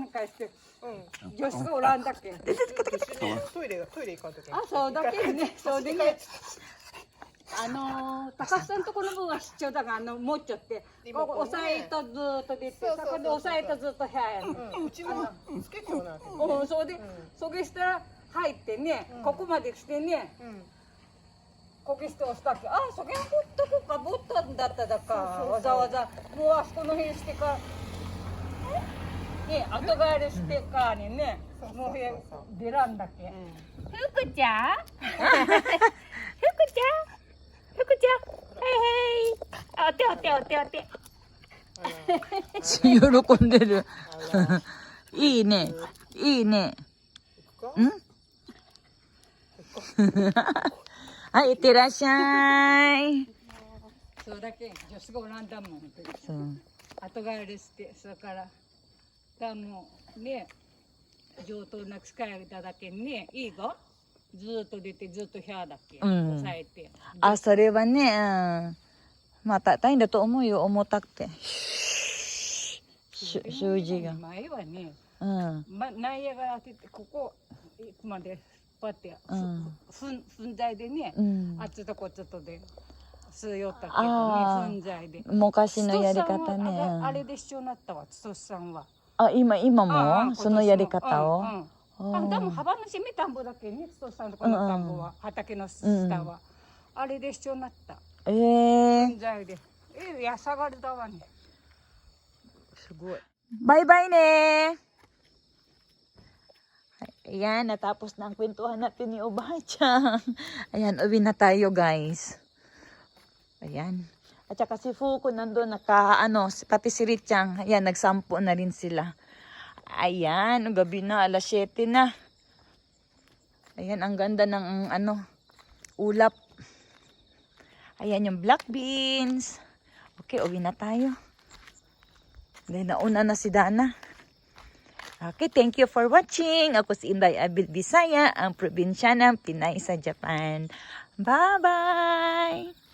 なんかして、女子がおらんだっけ。トイレ行かんとき。あ、そうだけね。そうでね。高須さんとこの分は必要だが、もうちょって、ここ押さえとずーっと出て、そこで押さえとずっと部屋やね。うちもつけちゃうな。そうで、そげしたら入ってね、ここまで来てね、こげして押したっけ。あ、そげんぼったこか、ぼったんだっただか、わざわざ、もうあそこの辺してか、ね、後帰りしてかにね、もう出らんだっけ。ふくちゃんふくちゃんふくちゃん、はいはい。お手お手お手お手。喜んでる。いいね。いいね。はい、いってらっしゃい。そうだけ、女子がおらんだもん。そう。後帰りして、それから、だもうね、上等な使いだけにね、いいがずーっと出て、ずっと部屋だけ、押さえて。あ、それはね、まあ、大変だと思うよ、重たくて。習字が。前はね、うん。内野が当てて、ここ行くまで、こうやって、粉剤でね、あっちとこっちとで、吸いよったけどね、粉剤で。昔のやり方ね。あれで一緒になったわ、つとしさんは。あ、今もそのやり方を。でも幅のしみ田んぼだけね、つとしさんとこの田んぼは、畑の下は。あれで一緒になった。粉剤で。やさがりだわね。すごい。Bye bye ne! Ayan, natapos na ang kwentuhan natin ni Obachang. Ayan, uwi na tayo guys. Ayan. At saka si Fuko nandun, pati si Richang. Ayan, nagsampo na rin sila. Ayan, gabi na, alas 7 na. Ayan, ang ganda ng ulap. Ayan yung black beans. Okay, uwi na tayo. Dahil nauna na si Dana. Okay, thank you for watching. Ako si Inday Abil Bisaya, ang probinsya ng Pinay sa Japan. Bye-bye!